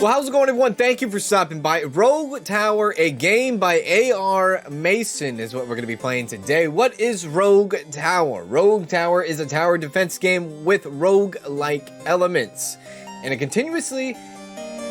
Well, how's it going, everyone? Thank you for stopping by. Rogue Tower, a game by A.R. Mason is what we're going to be playing today. What is Rogue Tower? Rogue Tower is a tower defense game with roguelike elements and a continuously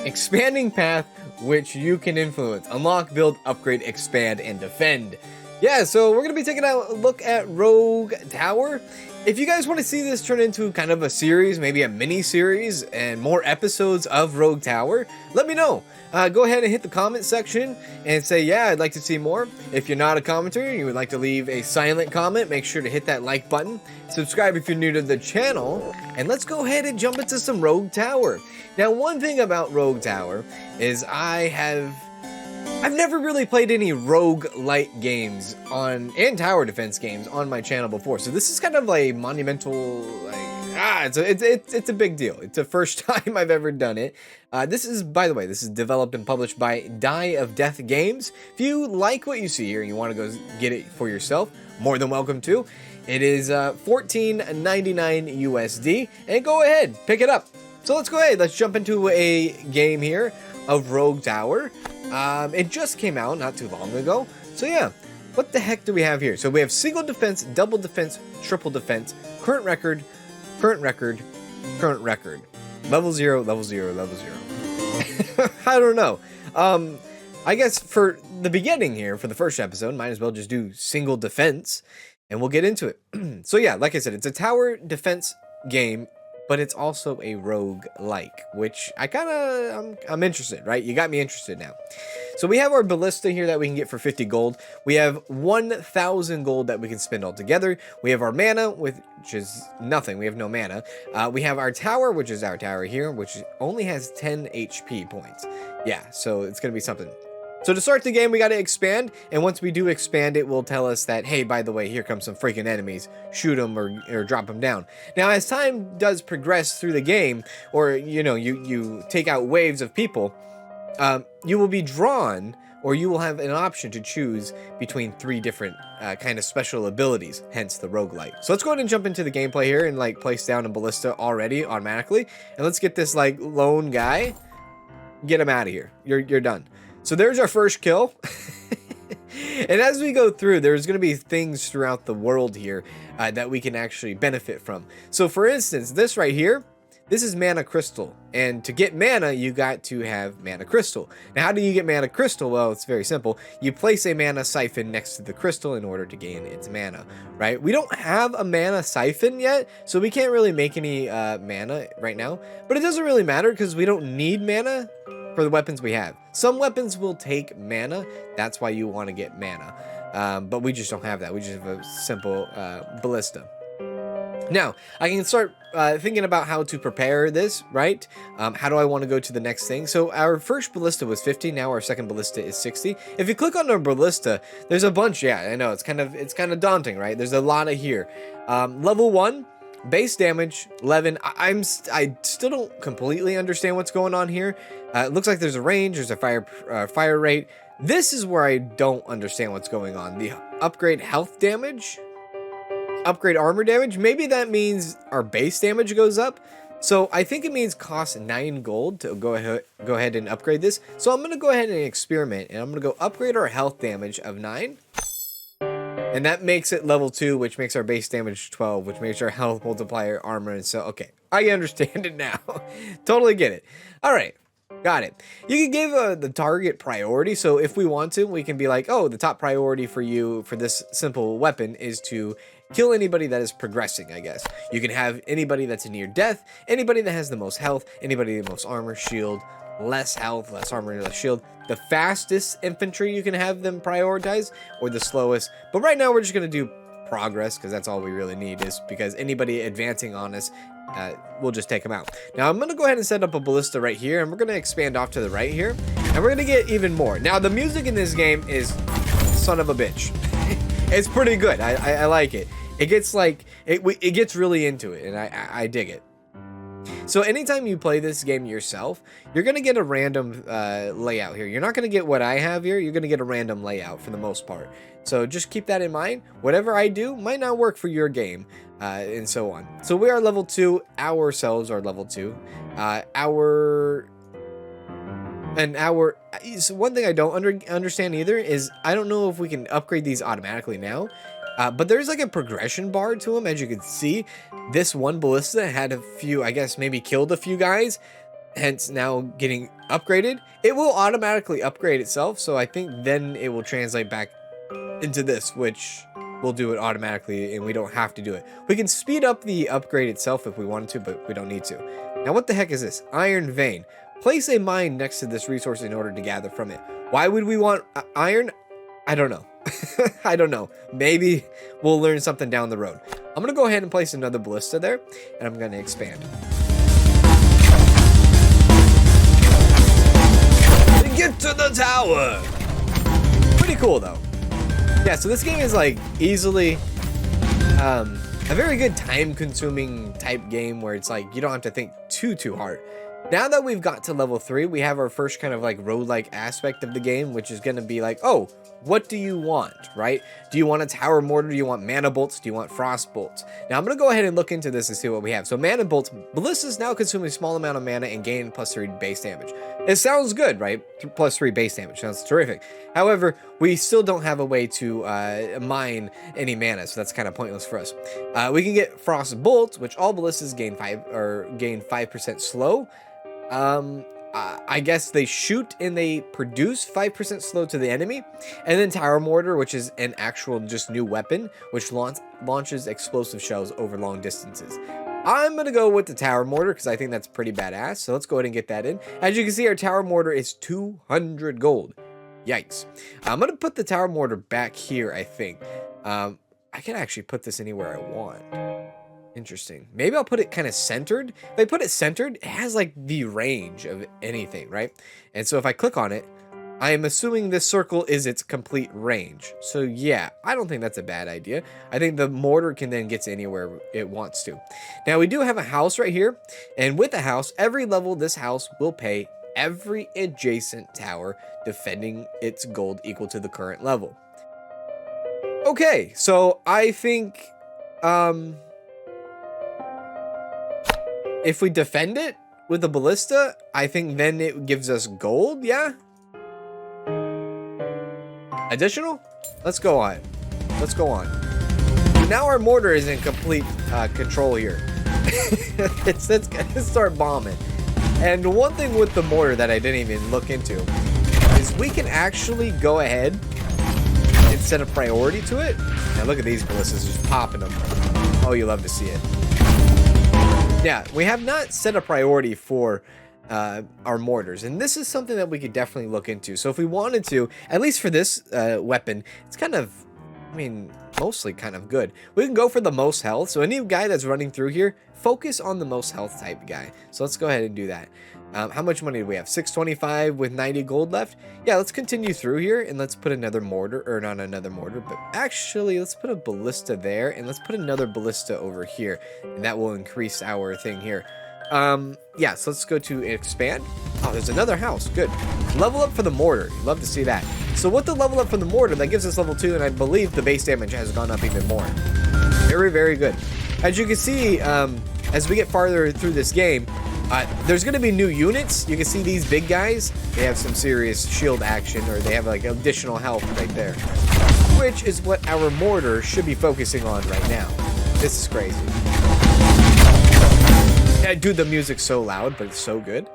expanding path which you can influence. Unlock, build, upgrade, expand, and defend. Yeah, so we're going to be taking a look at Rogue Tower. If you guys want to see this turn into kind of a series, maybe a mini-series, and more episodes of Rogue Tower, let me know. Go ahead and hit the comment section and say, yeah, I'd like to see more. If you're not a commenter and you would like to leave a silent comment, make sure to hit that like button. Subscribe if you're new to the channel, and let's go ahead and jump into some Rogue Tower. Now, one thing about Rogue Tower is I've never really played any roguelike games and tower defense games on my channel before, so this is kind of a monumental, it's a big deal. It's the first time I've ever done it. This is, by the way, this is developed and published by Die of Death Games. If you like what you see here and you want to go get it for yourself, more than welcome to. It is $14.99 USD, and go ahead, pick it up. So let's go ahead, let's jump into a game here of Rogue Tower. It just came out not too long ago. So yeah, what the heck do we have here? So we have single defense, double defense, triple defense, current record, current record, current record. Level 0, level 0, level 0. I don't know. I guess for the beginning here, for the first episode, might as well just do single defense and we'll get into it. So yeah, like I said, it's a tower defense game, but it's also a rogue-like, which I'm interested, right? You got me interested now. So we have our ballista here that we can get for 50 gold. We have 1,000 gold that we can spend altogether. We have our mana, which is nothing. We have no mana. We have our tower, which is our tower here, which only has 10 HP points. Yeah, so it's going to be something. So to start the game, we got to expand, and once we do expand, it will tell us that, hey, by the way, here comes some freaking enemies. Shoot them or drop them down. Now, as time does progress through the game, or, you know, you take out waves of people, you will be drawn, or you will have an option to choose between 3 different kind of special abilities, hence the roguelike. So let's go ahead and jump into the gameplay here and, place down a ballista already, automatically, and let's get this, lone guy. Get him out of here. You're done. So there's our first kill. And as we go through, there's going to be things throughout the world here that we can actually benefit from. So for instance, this right here, this is mana crystal. And to get mana, you got to have mana crystal. Now, how do you get mana crystal? Well, it's very simple. You place a mana siphon next to the crystal in order to gain its mana, right? We don't have a mana siphon yet, so we can't really make any mana right now. But it doesn't really matter because we don't need mana for the weapons we have. Some weapons will take mana. That's why you want to get mana. But we just don't have that. We just have a simple ballista. Now, I can start thinking about how to prepare this, right? How do I want to go to the next thing? So our first ballista was 50. Now our second ballista is 60. If you click on our ballista, there's a bunch. Yeah, I know. It's kind of daunting, right? There's a lot of here. Level 1. Base damage 11. I still don't completely understand what's going on here. It looks like there's a range, there's a fire rate. This is where I don't understand what's going on. The upgrade health damage, upgrade armor damage. Maybe that means our base damage goes up. So I think it means cost 9 gold to go ahead and upgrade this. So I'm gonna go ahead and experiment, and I'm gonna go upgrade our health damage of 9. And that makes it level 2, which makes our base damage 12, which makes our health multiplier armor. And so, okay, I understand it now. Totally get it. All right, got it. You can give the target priority. So if we want to, we can be like, oh, the top priority for you for this simple weapon is to kill anybody that is progressing, I guess. You can have anybody that's near death, anybody that has the most health, anybody with the most armor, shield, less health, less armor, less shield. The fastest infantry you can have them prioritize, or the slowest. But right now we're just going to do progress, because that's all we really need, is because anybody advancing on us, we'll just take them out. Now I'm going to go ahead and set up a ballista right here, and we're going to expand off to the right here, and we're going to get even more. Now the music in this game is son of a bitch. It's pretty good. I like it. It gets it gets really into it, and I dig it. So anytime you play this game yourself, you're going to get a random layout here. You're not going to get what I have here. You're going to get a random layout for the most part. So just keep that in mind. Whatever I do might not work for your game, and so on. So we are level 2. Ourselves are level 2. Our And so one thing I don't understand either is I don't know if we can upgrade these automatically now, but there's like a progression bar to them. As you can see, this one ballista had a few, I guess maybe killed a few guys, hence now getting upgraded. It will automatically upgrade itself, so I think then it will translate back into this, which will do it automatically and we don't have to do it. We can speed up the upgrade itself if we wanted to, but we don't need to. Now what the heck is this? Iron vein. Place a mine next to this resource in order to gather from it. Why would we want iron? I don't know. I don't know. Maybe we'll learn something down the road. I'm going to go ahead and place another ballista there, and I'm going to expand. Get to the tower! Pretty cool, though. Yeah, so this game is, like, easily a very good time-consuming type game where it's, like, you don't have to think too hard. Now that we've got to level 3, we have our first kind of like roguelike aspect of the game, which is going to be like, oh, what do you want, right? Do you want a tower mortar? Do you want mana bolts? Do you want frost bolts? Now I'm going to go ahead and look into this and see what we have. So mana bolts, ballistas now consume a small amount of mana and gain +3 base damage. It sounds good, right? +3 base damage sounds terrific. However, we still don't have a way to mine any mana, so that's kind of pointless for us. We can get frost bolts, which all ballistas gain 5% slow. I guess they shoot and they produce 5% slow to the enemy, and then tower mortar, which is an actual just new weapon which launches explosive shells over long distances. I'm gonna go with the tower mortar because I think that's pretty badass, so let's go ahead and get that in. As you can see, our tower mortar is 200 gold. Yikes. I'm gonna put the tower mortar back here. I think I can actually put this anywhere I want. Interesting. Maybe I'll put it kind of centered. If I put it centered, it has like the range of anything, right? And so if I click on it, I am assuming this circle is its complete range. So yeah, I don't think that's a bad idea. I think the mortar can then get to anywhere it wants to. Now we do have a house right here. And with the house, every level, this house will pay every adjacent tower defending its gold equal to the current level. Okay, so I think, if we defend it with a ballista, I think then it gives us gold, yeah? Additional? Let's go on. Let's go on. Now our mortar is in complete control here. it's gonna start bombing. And one thing with the mortar that I didn't even look into is we can actually go ahead and set a priority to it. Now look at these ballistas just popping them. Oh, you love to see it. Yeah, we have not set a priority for our mortars, and this is something that we could definitely look into. So if we wanted to, at least for this weapon, it's kind of, I mean, mostly kind of good. We can go for the most health. So any guy that's running through here, focus on the most health type guy. So let's go ahead and do that. How much money do we have? 625 with 90 gold left. Yeah, let's continue through here and let's put another mortar, or not another mortar, but actually let's put a ballista there and let's put another ballista over here, and that will increase our thing here. Yeah, so let's go to expand. Oh, there's another house. Good. Level up for the mortar. Love to see that. So with the level up for the mortar, that gives us level 2, and I believe the base damage has gone up even more. Very, very good. As you can see, as we get farther through this game, there's going to be new units. You can see these big guys. They have some serious shield action, or they have like additional health right there, which is what our mortar should be focusing on right now. This is crazy. Yeah, dude, the music's so loud, but it's so good.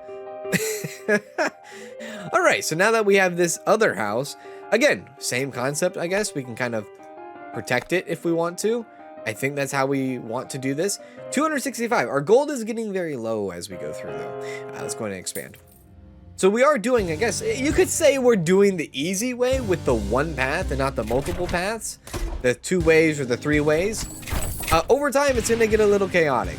All right, so now that we have this other house, again, same concept, I guess. We can kind of protect it if we want to. I think that's how we want to do this. 265. Our gold is getting very low as we go through, though. Let's go ahead and expand. So we are doing, I guess, you could say we're doing the easy way with the one path and not the multiple paths. The 2 ways or the 3 ways. Over time, it's going to get a little chaotic.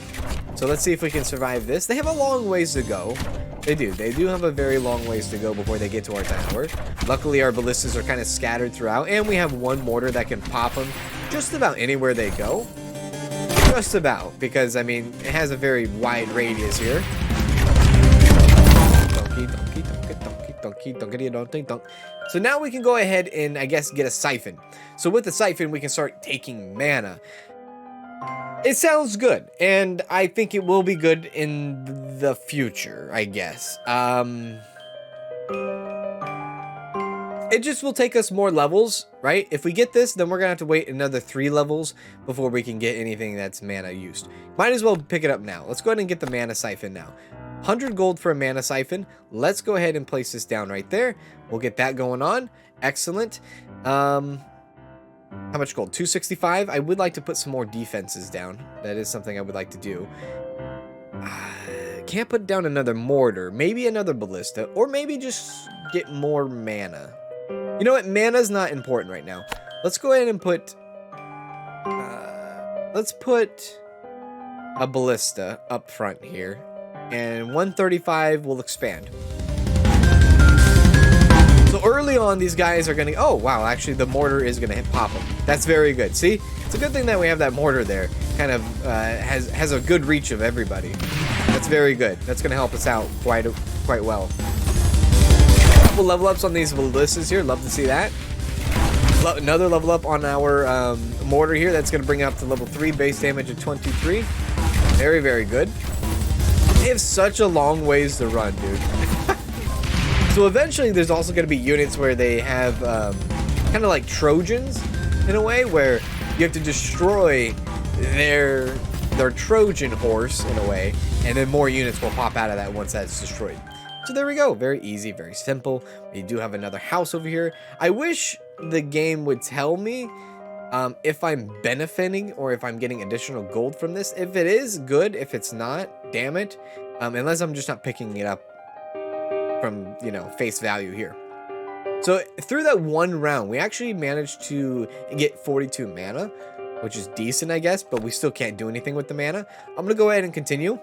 So let's see if we can survive this. They have a long ways to go. They do. They do have a very long ways to go before they get to our tower. Luckily, our ballistas are kind of scattered throughout, and we have one mortar that can pop them just about anywhere they go. Just about, because, I mean, it has a very wide radius here. So now we can go ahead and, I guess, get a siphon. So with the siphon, we can start taking mana. It sounds good, and I think it will be good in the future, I guess. It just will take us more levels, right? If we get this, then we're gonna have to wait another 3 levels before we can get anything that's mana used. Might as well pick it up now. Let's go ahead and get the mana siphon now. 100 gold for a mana siphon. Let's go ahead and place this down right there. We'll get that going on. Excellent. How much gold? 265. I would like to put some more defenses down. That is something I would like to do. Can't put down another mortar. Maybe another ballista, or maybe just get more mana. You know what? Mana's not important right now. Let's go ahead and put... let's put a ballista up front here. And 135 will expand. So early on, these guys are going to... Oh, wow. Actually, the mortar is going to pop them. That's very good. See? It's a good thing that we have that mortar there. Kind of has a good reach of everybody. That's very good. That's going to help us out quite well. Couple level ups on these ballistas here. Love to see that. Another level up on our mortar here. That's going to bring it up to level 3. Base damage of 23. Very, very good. They have such a long ways to run, dude. So eventually there's also going to be units where they have kind of like Trojans in a way, where you have to destroy their Trojan horse in a way, and then more units will pop out of that once that's destroyed. So there we go. Very easy, very simple. We do have another house over here. I wish the game would tell me if I'm benefiting or if I'm getting additional gold from this. If it is, good. If it's not, damn it. Unless I'm just not picking it up from, you know, face value here. So through that one round, we actually managed to get 42 mana, which is decent, I guess, but we still can't do anything with the mana. I'm going to go ahead and continue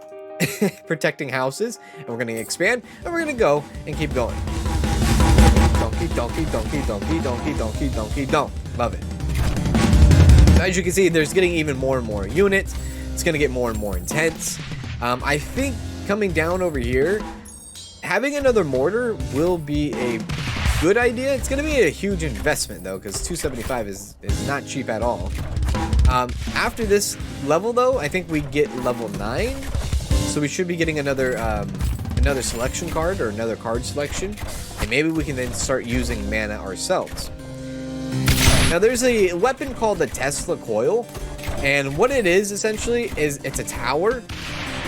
protecting houses, and we're going to expand, and we're going to go and keep going. Donkey, donkey, donkey, donkey, donkey, donkey, donkey, donk. Love it. As you can see, there's getting even more and more units. It's going to get more and more intense. I think coming down over here, having another mortar will be a good idea. It's going to be a huge investment, though, because 275 is not cheap at all. After this level, though, I think we get level 9. So we should be getting another selection card, or another card selection. And maybe we can then start using mana ourselves. Now, there's a weapon called the Tesla coil. And what it is, essentially, is it's a tower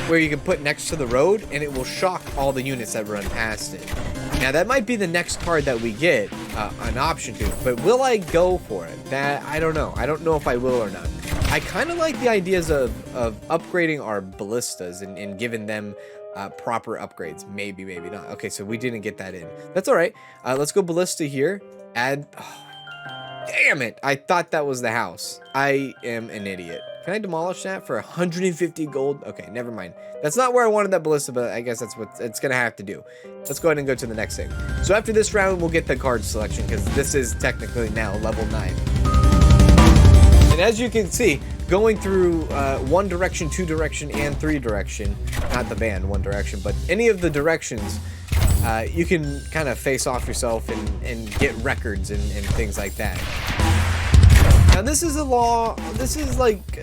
where you can put next to the road, and it will shock all the units that run past it. Now, that might be the next card that we get an option to, but will I go for it? That, I don't know. I don't know if I will or not. I kind of like the ideas of upgrading our ballistas and giving them proper upgrades. Maybe, maybe not. Okay, so we didn't get that in. That's all right. Let's go ballista here. Add... Oh, damn it. I thought that was the house. I am an idiot. Can I demolish that for 150 gold? Okay, never mind. That's not where I wanted that ballista, but I guess that's what it's going to have to do. Let's go ahead and go to the next thing. So after this round, we'll get the card selection, because this is technically now level 9. And as you can see, going through 1 direction, 2 direction, and 3 direction, not the band, 1 direction, but any of the directions, you can kind of face off yourself and get records and things like that. Now this is a law, this is like,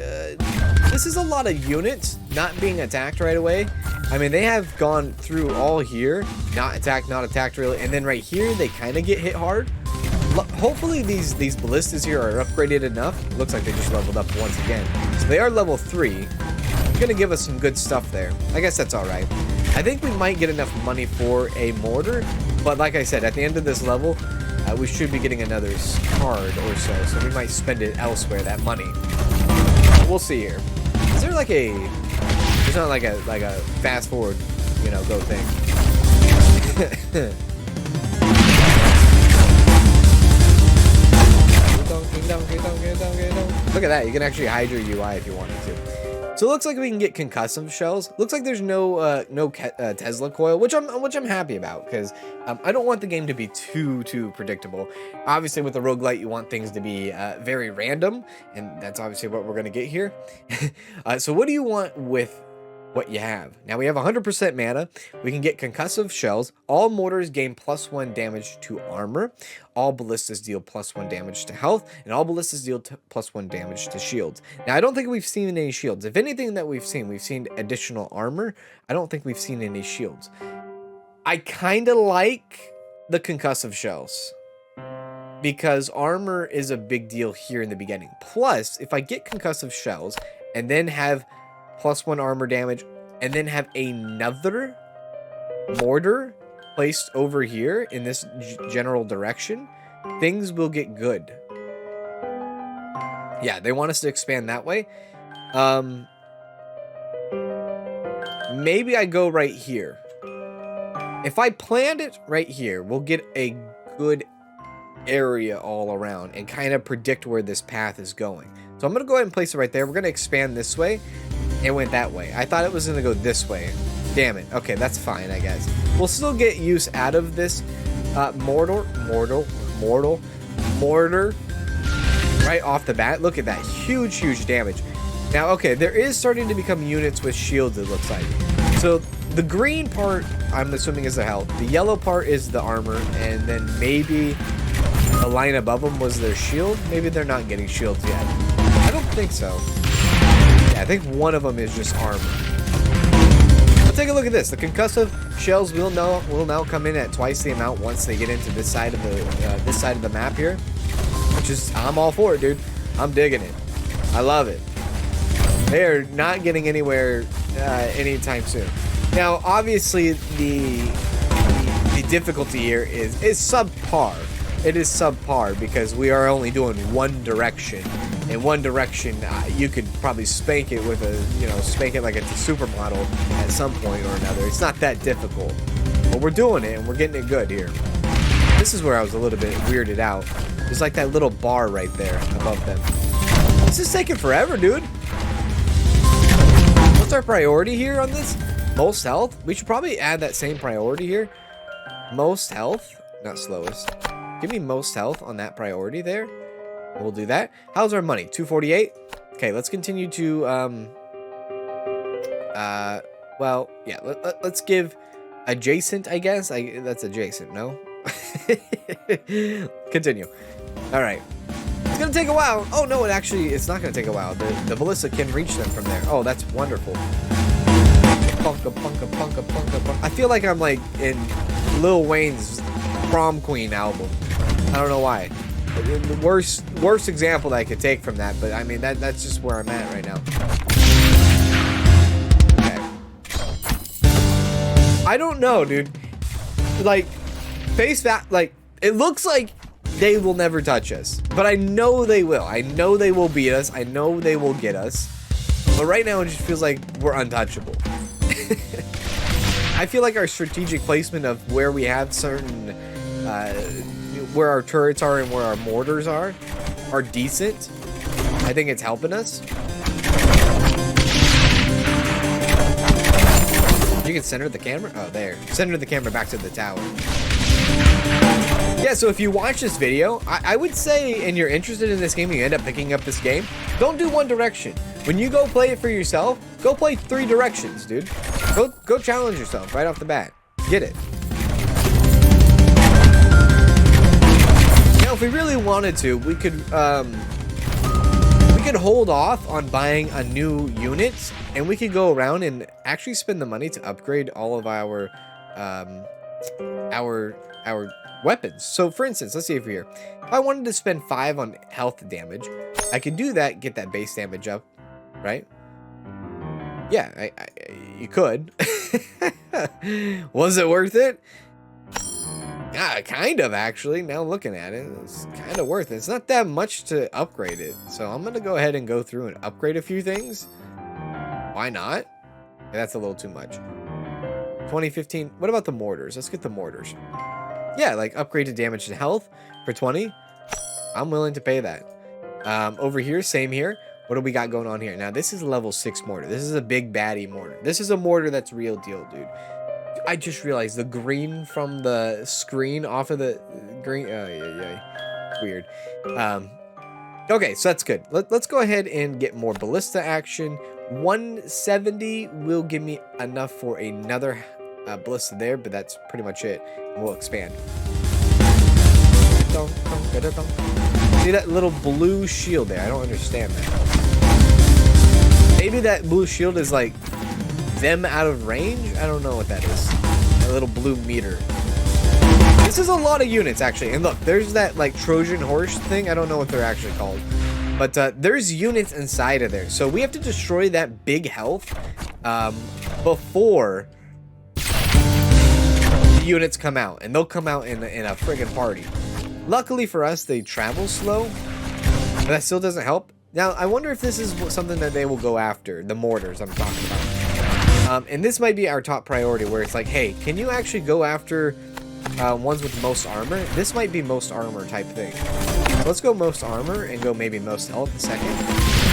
this is a lot of units not being attacked right away. I mean, they have gone through all here, not attacked really, and then right here, they kind of get hit hard. Hopefully these ballistas here are upgraded enough. Looks like they just leveled up once again. So they are level 3. It's gonna give us some good stuff there. I guess that's alright. I think we might get enough money for a mortar, but like I said, at the end of this level, we should be getting another card or so we might spend it elsewhere, that money. We'll see here. Is there like a... There's not like a fast forward, you know, go thing. Look at that, you can actually hide your UI if you wanted to. So it looks like we can get concussive shells. Looks like there's no Tesla coil, which I'm happy about, because I don't want the game to be too predictable. Obviously, with the roguelite, you want things to be very random, and that's obviously what we're gonna get here. So what do you want with what you have? Now we have 100% mana. We can get concussive shells. All mortars gain +1 damage to armor. All ballistas deal +1 damage to health, and all ballistas deal +1 damage to shields. Now I don't think we've seen any shields. If anything that we've seen additional armor. I don't think we've seen any shields. I kind of like the concussive shells, because armor is a big deal here in the beginning. Plus, if I get concussive shells and then have +1 armor damage and then have another mortar placed over here in this general direction, things will get good. Yeah, they want us to expand that way. Maybe I go right here. If I planned it right here, we'll get a good area all around and kind of predict where this path is going. So I'm going to go ahead and place it right there. We're going to expand this way. It went that way. I thought it was going to go this way. Damn it. Okay, that's fine, I guess. We'll still get use out of this mortar right off the bat. Look at that. Huge damage. Now, okay, there is starting to become units with shields, it looks like. So the green part, I'm assuming, is the health. The yellow part is the armor. And then maybe the line above them was their shield. Maybe they're not getting shields yet. I don't think so. Yeah, I think one of them is just armor. Let's take a look at this. The concussive shells will now come in at twice the amount once they get into this side of the map here, which is, I'm all for it, dude. I'm digging it. I love it. They are not getting anywhere anytime soon. Now, obviously, the difficulty here is subpar. It is subpar because we are only doing one direction. In one direction, you could probably spank it with spank it like it's a supermodel at some point or another. It's not that difficult, but we're doing it and we're getting it good here. This is where I was a little bit weirded out. There's like that little bar right there above them. This is taking forever, dude. What's our priority here on this? Most health? We should probably add that same priority here. Most health, not slowest. Give me most health on that priority there. We'll do that. How's our money? 248. Okay, let's continue to well, yeah, let's give adjacent, I guess. That's adjacent, no? Continue. All right. It's gonna take a while. Oh no, it's not gonna take a while. The ballista can reach them from there. Oh, that's wonderful. Punka, punka, punka, punka, punka. I feel like I'm like in Lil Wayne's Prom Queen album. I don't know why. The worst example that I could take from that, but I mean that's just where I'm at right now. Okay. I don't know, dude. Like, face that, like, it looks like they will never touch us, but I know they will. I know they will beat us. I know they will get us. But right now, it just feels like we're untouchable. I feel like our strategic placement of where we have certain, where our turrets are and where our mortars are decent. I think it's helping us. You can center the camera? Oh, there. Center the camera back to the tower. Yeah, so if you watch this video, I would say, and you're interested in this game, you end up picking up this game, don't do one direction. When you go play it for yourself, go play 3 directions, dude. Go challenge yourself right off the bat. Get it. Now, if we really wanted to, we could hold off on buying a new unit, and we could go around and actually spend the money to upgrade all of our weapons. So, for instance, let's see if we're here. If I wanted to spend 5 on health damage, I could do that, get that base damage up, right? Yeah, you could. Was it worth it? Yeah, kind of, actually. Now looking at it, it's kind of worth it. It's not that much to upgrade it. So I'm going to go ahead and go through and upgrade a few things. Why not? That's a little too much. 2015. What about the mortars? Let's get the mortars. Yeah, like upgrade to damage and health for 20. I'm willing to pay that. Over here, same here. What do we got going on here? Now, this is a level 6 mortar. This is a big baddie mortar. This is a mortar that's real deal, dude. I just realized the green from the screen off of the green. Oh, yeah. Weird. Okay, so that's good. Let's go ahead and get more ballista action. 170 will give me enough for another ballista there, but that's pretty much it. We'll expand. See that little blue shield there? I don't understand that. Maybe that blue shield is like them out of range? I don't know what that is. A little blue meter. This is a lot of units, actually. And look, there's that, like, Trojan horse thing. I don't know what they're actually called. But there's units inside of there. So we have to destroy that big health before the units come out. And they'll come out in a friggin' party. Luckily for us, they travel slow. But that still doesn't help. Now, I wonder if this is something that they will go after. The mortars I'm talking about. And this might be our top priority, where it's like, hey, can you actually go after ones with most armor? This might be most armor type thing. So let's go most armor and go maybe most health second.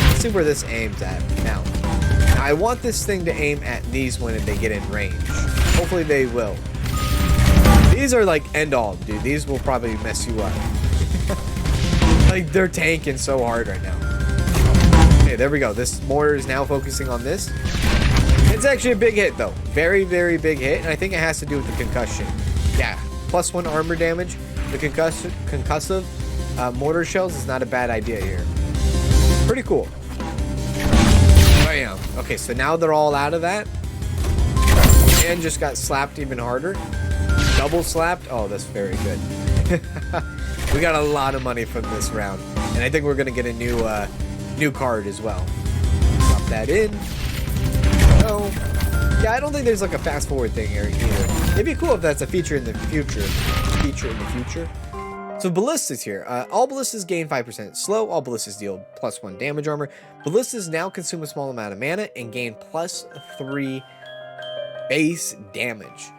Let's see where this aims at. Now, I want this thing to aim at these when they get in range. Hopefully they will. These are like end all, dude. These will probably mess you up. Like, they're tanking so hard right now. Okay, there we go. This mortar is now focusing on this. It's actually a big hit, though. Very, very big hit, and I think it has to do with the concussion. Yeah, +1 armor damage. The concussive mortar shells is not a bad idea here. Pretty cool. Bam. Okay, so now they're all out of that. And just got slapped even harder. Double slapped. Oh, that's very good. We got a lot of money from this round. And I think we're going to get a new card as well. Drop that in. Oh. Yeah, I don't think there's like a fast forward thing here either. It'd be cool if that's a feature in the future. So ballistas here. All ballistas gain 5% slow. All ballistas deal +1 damage armor. Ballistas now consume a small amount of mana and gain +3 base damage.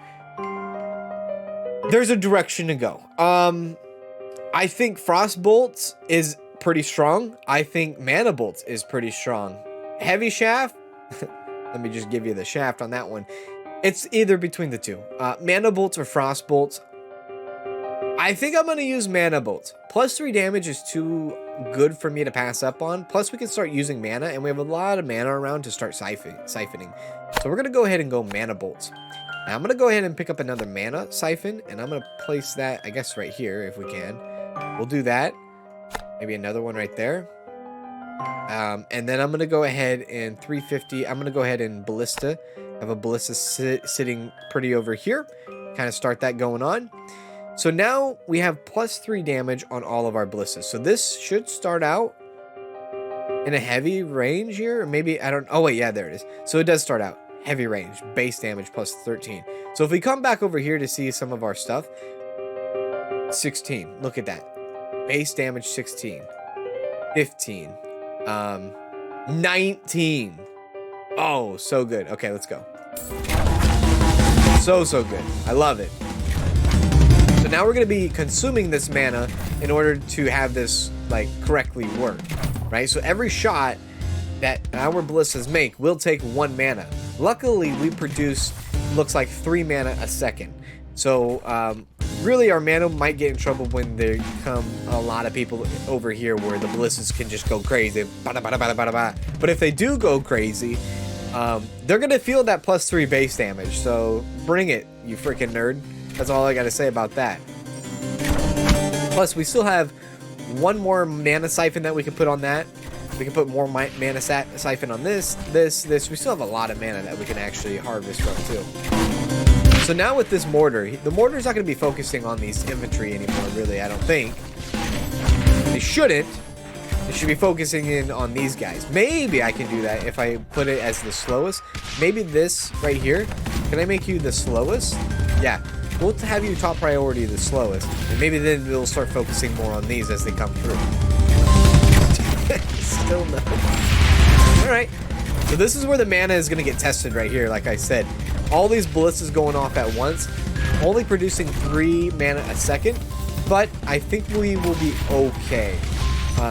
There's a direction to go. I think Frostbolts is pretty strong. I think Mana Bolts is pretty strong. Heavy Shaft. Let me just give you the shaft on that one. It's either between the two. Mana Bolts or Frost Bolts. I think I'm going to use Mana Bolts. +3 damage is too good for me to pass up on. Plus, we can start using mana, and we have a lot of mana around to start siphoning. So we're going to go ahead and go Mana Bolts. Now, I'm going to go ahead and pick up another Mana Siphon, and I'm going to place that, I guess, right here, if we can. We'll do that. Maybe another one right there. And then I'm going to go ahead and 350. I'm going to go ahead and Ballista. I have a Ballista sitting pretty over here. Kind of start that going on. So now we have +3 damage on all of our Ballistas. So this should start out in a heavy range here. Or maybe, I don't, oh wait, yeah, there it is. So it does start out heavy range, base damage +13. So if we come back over here to see some of our stuff, 16, look at that. Base damage 16, 15, 19. Oh, so good. Okay, let's go. So good. I love it. So now we're going to be consuming this mana in order to have this, like, correctly work, right? So every shot that our ballistas make will take 1 mana. Luckily, we produce, looks like 3 mana a second. So, really, our mana might get in trouble when there come a lot of people over here where the ballistas can just go crazy. But if they do go crazy, they're going to feel that +3 base damage. So bring it, you freaking nerd. That's all I got to say about that. Plus, we still have 1 more Mana Siphon that we can put on that. We can put more Mana Siphon on this. We still have a lot of mana that we can actually harvest from, too. So now with this Mortar, the Mortar's not going to be focusing on these infantry anymore, really, I don't think. They shouldn't. They should be focusing in on these guys. Maybe I can do that if I put it as the slowest. Maybe this right here. Can I make you the slowest? Yeah. We'll have you top priority the slowest. And maybe then we'll start focusing more on these as they come through. Still no. Alright. So this is where the mana is going to get tested right here, like I said. All these ballistas going off at once. Only producing 3 mana a second. But I think we will be okay.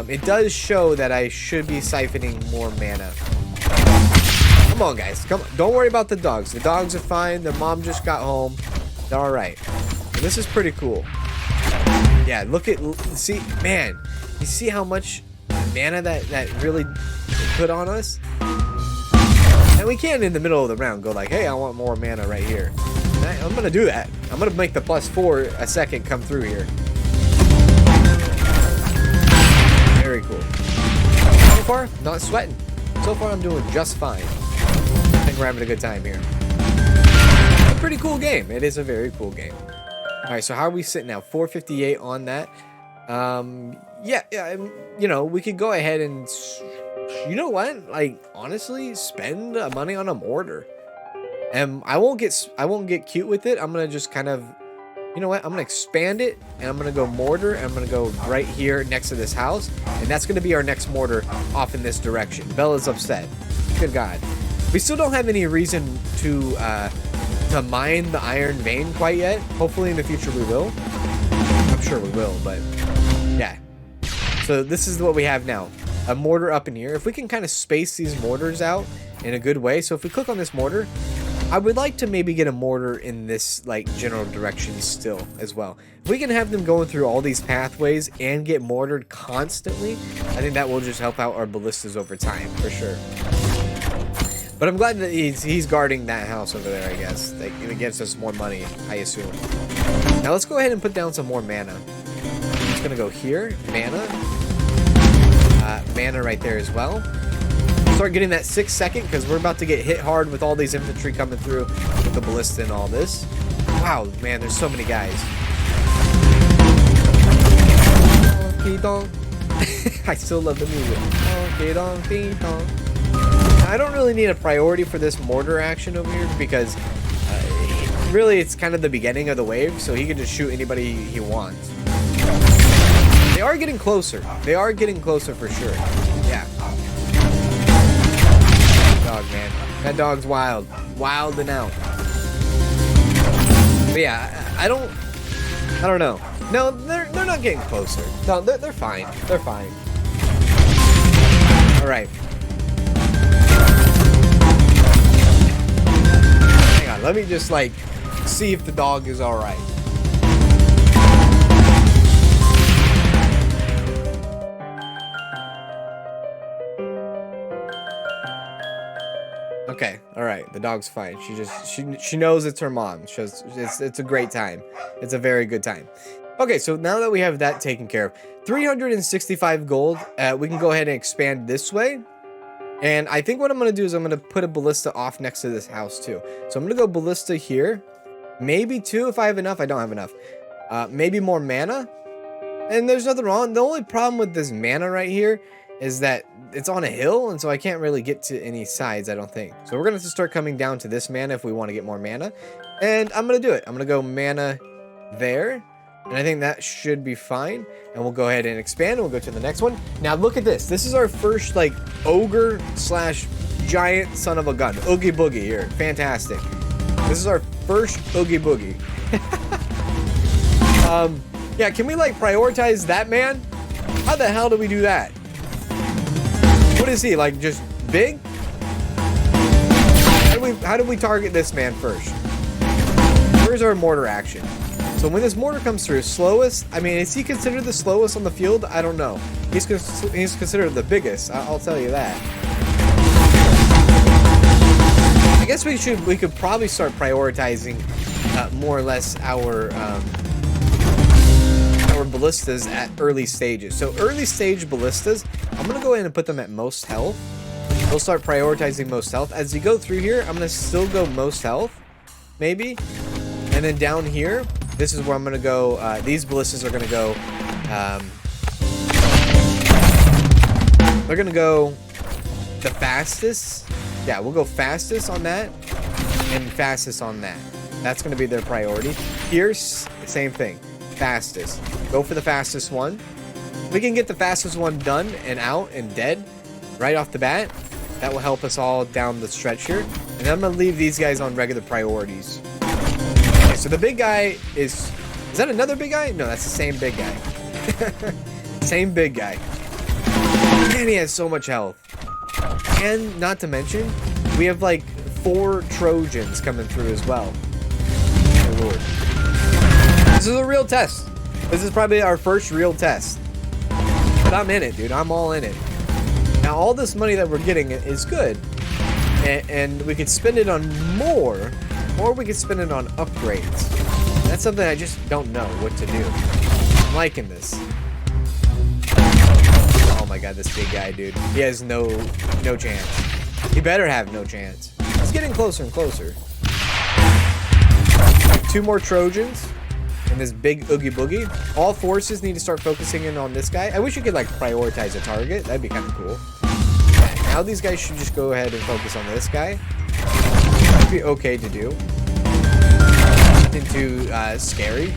It does show that I should be siphoning more mana. Come on, guys. Come on. Don't worry about the dogs. The dogs are fine. Their mom just got home. They're all right. And this is pretty cool. Yeah, look at... See, man. You see how much mana that really put on us? And we can, in the middle of the round, go like, hey, I want more mana right here. And I'm going to do that. I'm going to make the +4 a second come through here. Very cool. So far, not sweating. So far, I'm doing just fine. I think we're having a good time here. It's a pretty cool game. It is a very cool game. All right, so how are we sitting now? 458 on that. Yeah, you know, we could go ahead and, you know what? Like, honestly, spend money on a mortar. And I won't get cute with it. I'm gonna just kind of, you know what? I'm gonna expand it, and I'm gonna go mortar, and I'm gonna go right here next to this house, and that's gonna be our next mortar off in this direction. Bella's upset. Good God. We still don't have any reason to mine the iron vein quite yet. Hopefully in the future we will. I'm sure we will, but yeah. So this is what we have now. A mortar up in here. If we can kind of space these mortars out in a good way. So if we click on this mortar, I would like to maybe get a mortar in this like general direction still as well. If we can have them going through all these pathways and get mortared constantly, I think that will just help out our ballistas over time for sure. But I'm glad that he's guarding that house over there, I guess. Like, it gets us more money, I assume. Now let's go ahead and put down some more mana. It's gonna go here, mana. Mana right there as well. Start getting that 6 second because we're about to get hit hard with all these infantry coming through with the ballista and all this. Wow, man, there's so many guys. I still love the music. I don't really need a priority for this mortar action over here because really it's kind of the beginning of the wave, so he can just shoot anybody he wants. They are getting closer. They are getting closer for sure. Yeah. Dog, man. That dog's wild. Wild and out. But yeah, I don't know. No, they're not getting closer. No, they're fine. They're fine. All right. Hang on. Let me just like see if the dog is all right. Okay, all right. The dog's fine. She knows it's her mom. It's a great time. It's a very good time. Okay, so now that we have that taken care of, 365 gold. We can go ahead and expand this way. And I think what I'm gonna do is I'm gonna put a ballista off next to this house too. So I'm gonna go ballista here, maybe 2 if I have enough. I don't have enough. Maybe more mana. And there's nothing wrong. The only problem with this mana right here is that it's on a hill, and so I can't really get to any sides, I don't think. So we're gonna have to start coming down to this mana if we want to get more mana. And I'm gonna do it. I'm gonna go mana there, and I think that should be fine. And we'll go ahead and expand, and we'll go to the next one. Now look at this. This is our first like ogre slash giant son of a gun. Oogie Boogie here. Fantastic. This is our first Oogie Boogie. Yeah, can we like prioritize that man? How the hell do we do that? What is he, like, just big? How do we target this man first? Where's our mortar action? So when this mortar comes through, slowest, I mean, is he considered the slowest on the field? I don't know. He's considered the biggest, I'll tell you that. I guess we could probably start prioritizing more or less our ballistas at early stages. So early stage ballistas, I'm gonna go ahead and put them at most health. We'll start prioritizing most health. As you go through here, I'm gonna still go most health, maybe. And then down here, this is where I'm gonna go, these ballistas are gonna go, they're gonna go the fastest. Yeah, we'll go fastest on that and fastest on that. That's gonna be their priority. Here, same thing. Fastest. Go for the fastest one. We can get the fastest one done and out and dead right off the bat. That will help us all down the stretch here. And then I'm gonna leave these guys on regular priorities. Okay, so the big guy is that another big guy? No, that's the same big guy. Same big guy. Man, he has so much health. And not to mention, we have like 4 Trojans coming through as well. Oh Lord. This is a real test. This is probably our first real test. But I'm in it, dude. I'm all in it. Now, all this money that we're getting is good. And we could spend it on more, or we could spend it on upgrades. That's something I just don't know what to do. I'm liking this. Oh my god, this big guy, dude. He has no chance. He better have no chance. He's getting closer and closer. 2 more Trojans. and this big Oogie Boogie. All forces need to start focusing in on this guy. I wish you could like prioritize a target. That'd be kind of cool. Now these guys should just go ahead and focus on this guy. That'd be okay to do. Nothing too scary.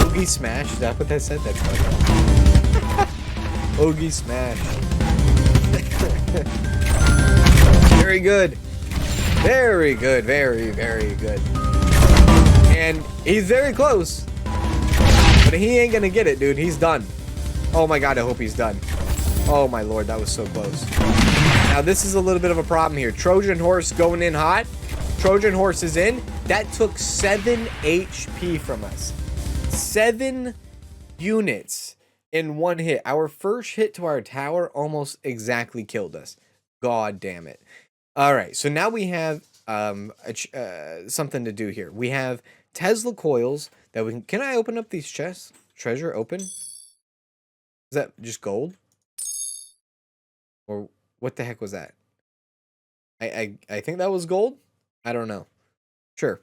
Oogie Smash. Is that what that said? That's funny. Oogie Smash. Very good. Very good. Very, very good. And he's very close. But he ain't gonna get it, dude. He's done. Oh my god, I hope he's done. Oh my lord, that was so close. Now this is a little bit of a problem here. Trojan Horse going in hot. Trojan Horse is in. That took 7 HP from us. 7 units in one hit. Our first hit to our tower almost exactly killed us. God damn it. All right, so now we have something to do here. We have Tesla coils that we can I open up these chests? Treasure open? Is that just gold? Or what the heck was that? I think that was gold. I don't know. Sure.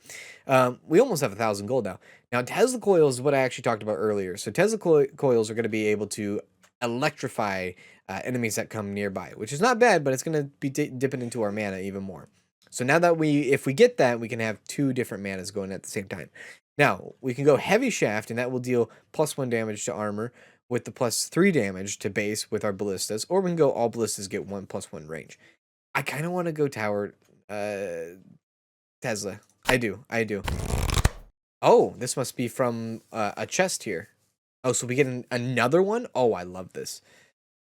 We almost have 1,000 gold now. Now, Tesla coils is what I actually talked about earlier. So Tesla coils are going to be able to electrify enemies that come nearby, which is not bad, but it's going to be dipping into our mana even more. So now that if we get that, we can have 2 different manas going at the same time. Now, we can go Heavy Shaft, and that will deal +1 damage to armor with the +3 damage to base with our ballistas, or we can go all ballistas get 1+1 range. I kind of want to go tower Tesla. I do. Oh, this must be from a chest here. Oh, so we get another one? Oh, I love this.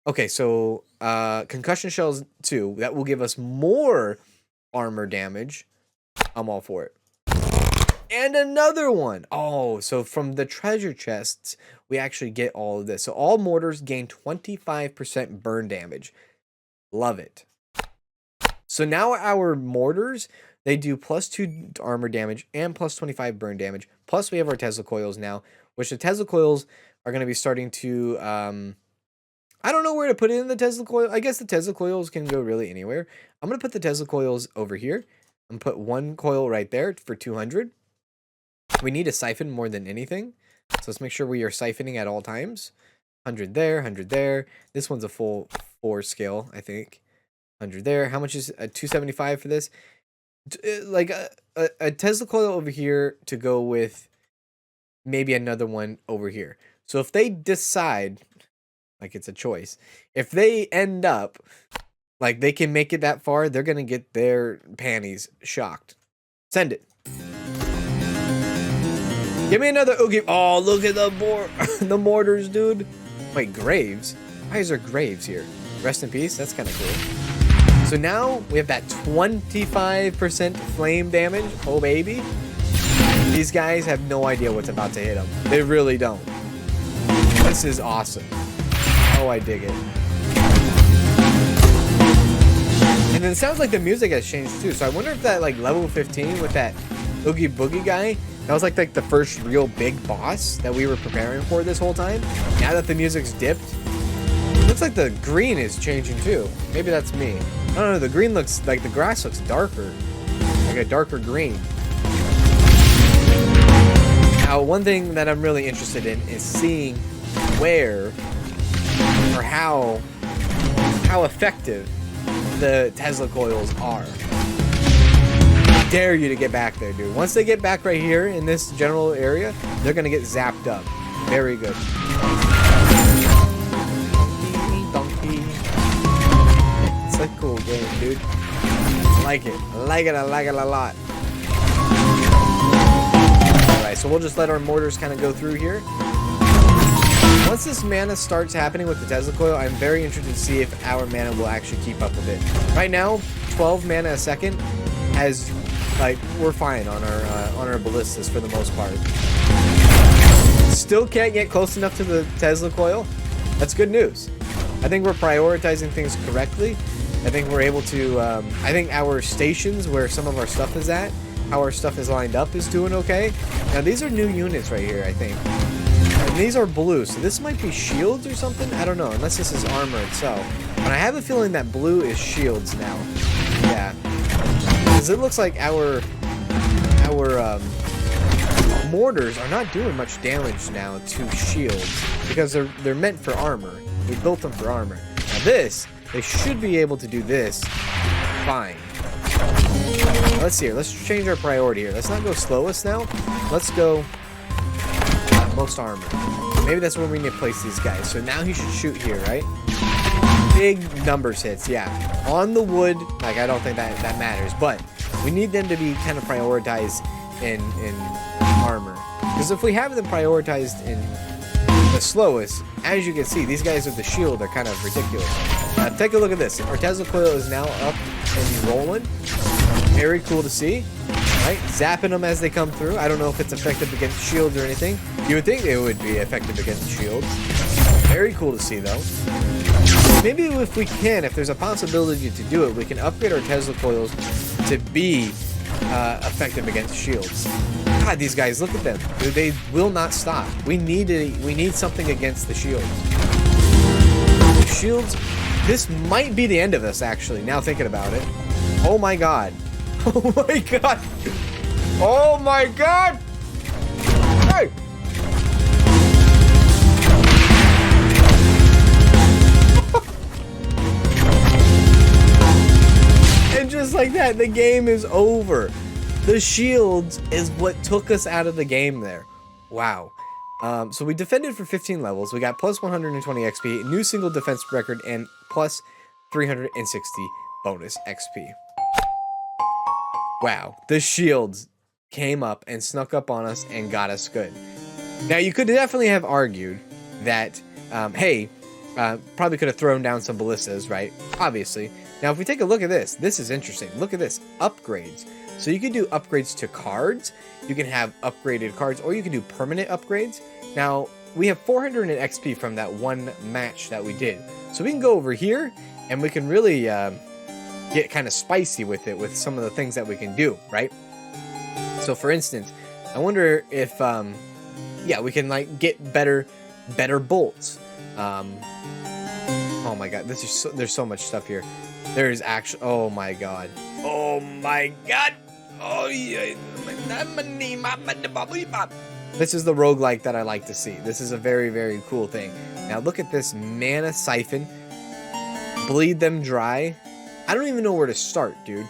Okay, so concussion shells 2. That will give us more armor damage. I'm all for it. And another one. Oh, so from the treasure chests, we actually get all of this. So all mortars gain 25% burn damage. Love it. So now our mortars, they do +2 armor damage and +25 burn damage. Plus we have our Tesla coils now, which the Tesla coils are going to be starting to, I don't know where to put it in the Tesla coil. I guess the Tesla coils can go really anywhere. I'm going to put the Tesla coils over here. I'm going to put 1 coil right there for 200. We need a siphon more than anything. So let's make sure we are siphoning at all times. 100 there, 100 there. This one's a full 4 scale, I think. 100 there. How much is 275 for this? Like a Tesla coil over here to go with maybe another one over here. So if they decide, like it's a choice, if they end up like they can make it that far, they're gonna get their panties shocked. Send it. Give me another Oogie. Oh, look at the mortars, dude. Wait, graves? Why is there graves here? Rest in peace. That's kind of cool. So now we have that 25% flame damage. Oh, baby. These guys have no idea what's about to hit them. They really don't. This is awesome. Oh, I dig it. And then it sounds like the music has changed too. So I wonder if that like level 15 with that Oogie Boogie guy, that was like the first real big boss that we were preparing for this whole time. Now that the music's dipped, it looks like the green is changing too. Maybe that's me. I don't know, the green looks like the grass looks darker. Like a darker green. Now, one thing that I'm really interested in is seeing where or how effective the Tesla coils are. Dare you to get back there, dude. Once they get back right here in this general area, they're gonna get zapped up. Very good. Donkey. It's a cool game, dude. I like it. I like it. I like it a lot. Alright, so we'll just let our mortars kind of go through here. Once this mana starts happening with the Tesla coil, I'm very interested to see if our mana will actually keep up with it. Right now, 12 mana a second has, like, we're fine on our ballistas for the most part. Still can't get close enough to the Tesla coil. That's good news. I think we're prioritizing things correctly. I think we're able to, I think our stations where some of our stuff is at, how our stuff is lined up is doing okay. Now, these are new units right here, I think. And these are blue, so this might be shields or something? I don't know, unless this is armor itself. But I have a feeling that blue is shields now. Yeah. Because it looks like our mortars are not doing much damage now to shields because they're meant for armor. We built them for armor. Now this, they should be able to do this fine. Now let's see here. Let's change our priority here. Let's not go slowest now. Let's go most armor. Maybe that's where we need to place these guys. So now he should shoot here, right? Big numbers hits, yeah. On the wood, like I don't think that matters, but we need them to be kind of prioritized in armor. Because if we have them prioritized in the slowest, as you can see, these guys with the shield are kind of ridiculous. Now take a look at this. Our Tesla coil is now up and rolling. Very cool to see. Right? Zapping them as they come through. I don't know if it's effective against shields or anything. You would think it would be effective against shields. Very cool to see though. Maybe if we can, if there's a possibility to do it, we can upgrade our Tesla coils to be effective against shields. God, these guys, look at them. Dude, they will not stop. We need something against the shields. The shields, this might be the end of us actually, now thinking about it. Oh my god. Oh my god. Oh my god. Hey. And just like that, the game is over. The shields is what took us out of the game there. Wow. So we defended for 15 levels. We got plus 120 XP, new single defense record, and plus 360 bonus XP. Wow. The shields came up and snuck up on us and got us good. Now, you could definitely have argued that, hey, probably could have thrown down some ballistas, right? Obviously. Now, if we take a look at this, this is interesting. Look at this. Upgrades. So you can do upgrades to cards. You can have upgraded cards, or you can do permanent upgrades. Now, we have 400 XP from that one match that we did. So we can go over here, and we can really get kind of spicy with it, with some of the things that we can do, right? So, for instance, I wonder if, yeah, we can, like, get better bolts. Oh, my God. There's so much stuff here. There's actually, oh my god. Oh my god. Oh yeah. This is the roguelike that I like to see. This is a very, very cool thing. Now look at this mana siphon. Bleed them dry. I don't even know where to start, dude.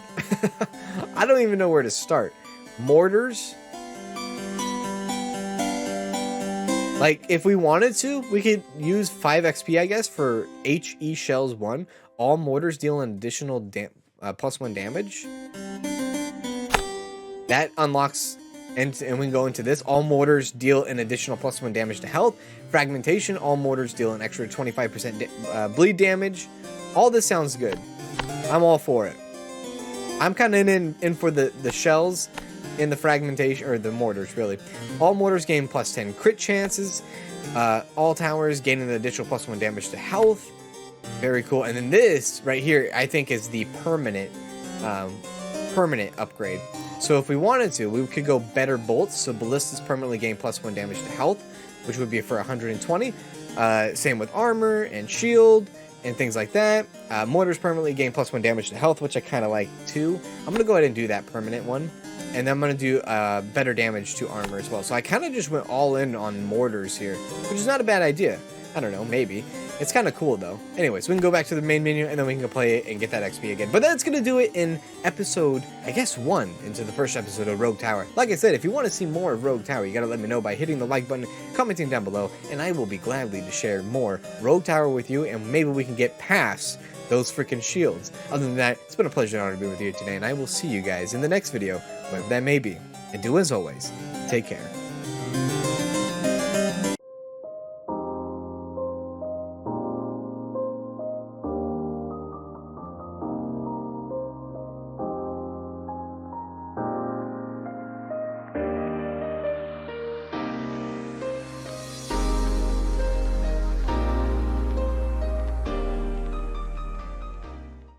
I don't even know where to start. Mortars. Like, if we wanted to, we could use 5 XP, I guess, for HE Shells 1. All mortars deal an additional plus 1 damage. That unlocks, and we can go into this. All mortars deal an additional plus 1 damage to health. Fragmentation, all mortars deal an extra 25% bleed damage. All this sounds good. I'm all for it. I'm kind of in for the shells in the fragmentation, or the mortars, really. All mortars gain plus 10 crit chances. All towers gain an additional plus 1 damage to health. Very cool. And then this right here, I think, is the permanent upgrade. So if we wanted to, we could go better bolts. So ballistas permanently gain plus 1 damage to health, which would be for 120. Same with armor and shield and things like that. Mortars permanently gain plus 1 damage to health, which I kind of like too. I'm gonna go ahead and do that permanent one, and then I'm gonna do better damage to armor as well. So I kind of just went all in on mortars here, which is not a bad idea. I don't know, maybe. It's kind of cool though. Anyways, we can go back to the main menu, and then we can go play it and get that XP again. But that's going to do it in episode, I guess, 1 into the first episode of Rogue Tower. Like I said, if you want to see more of Rogue Tower, you got to let me know by hitting the like button, commenting down below, and I will be gladly to share more Rogue Tower with you, and maybe we can get past those freaking shields. Other than that, it's been a pleasure and honor to be with you today, and I will see you guys in the next video, wherever that may be. And do as always, take care.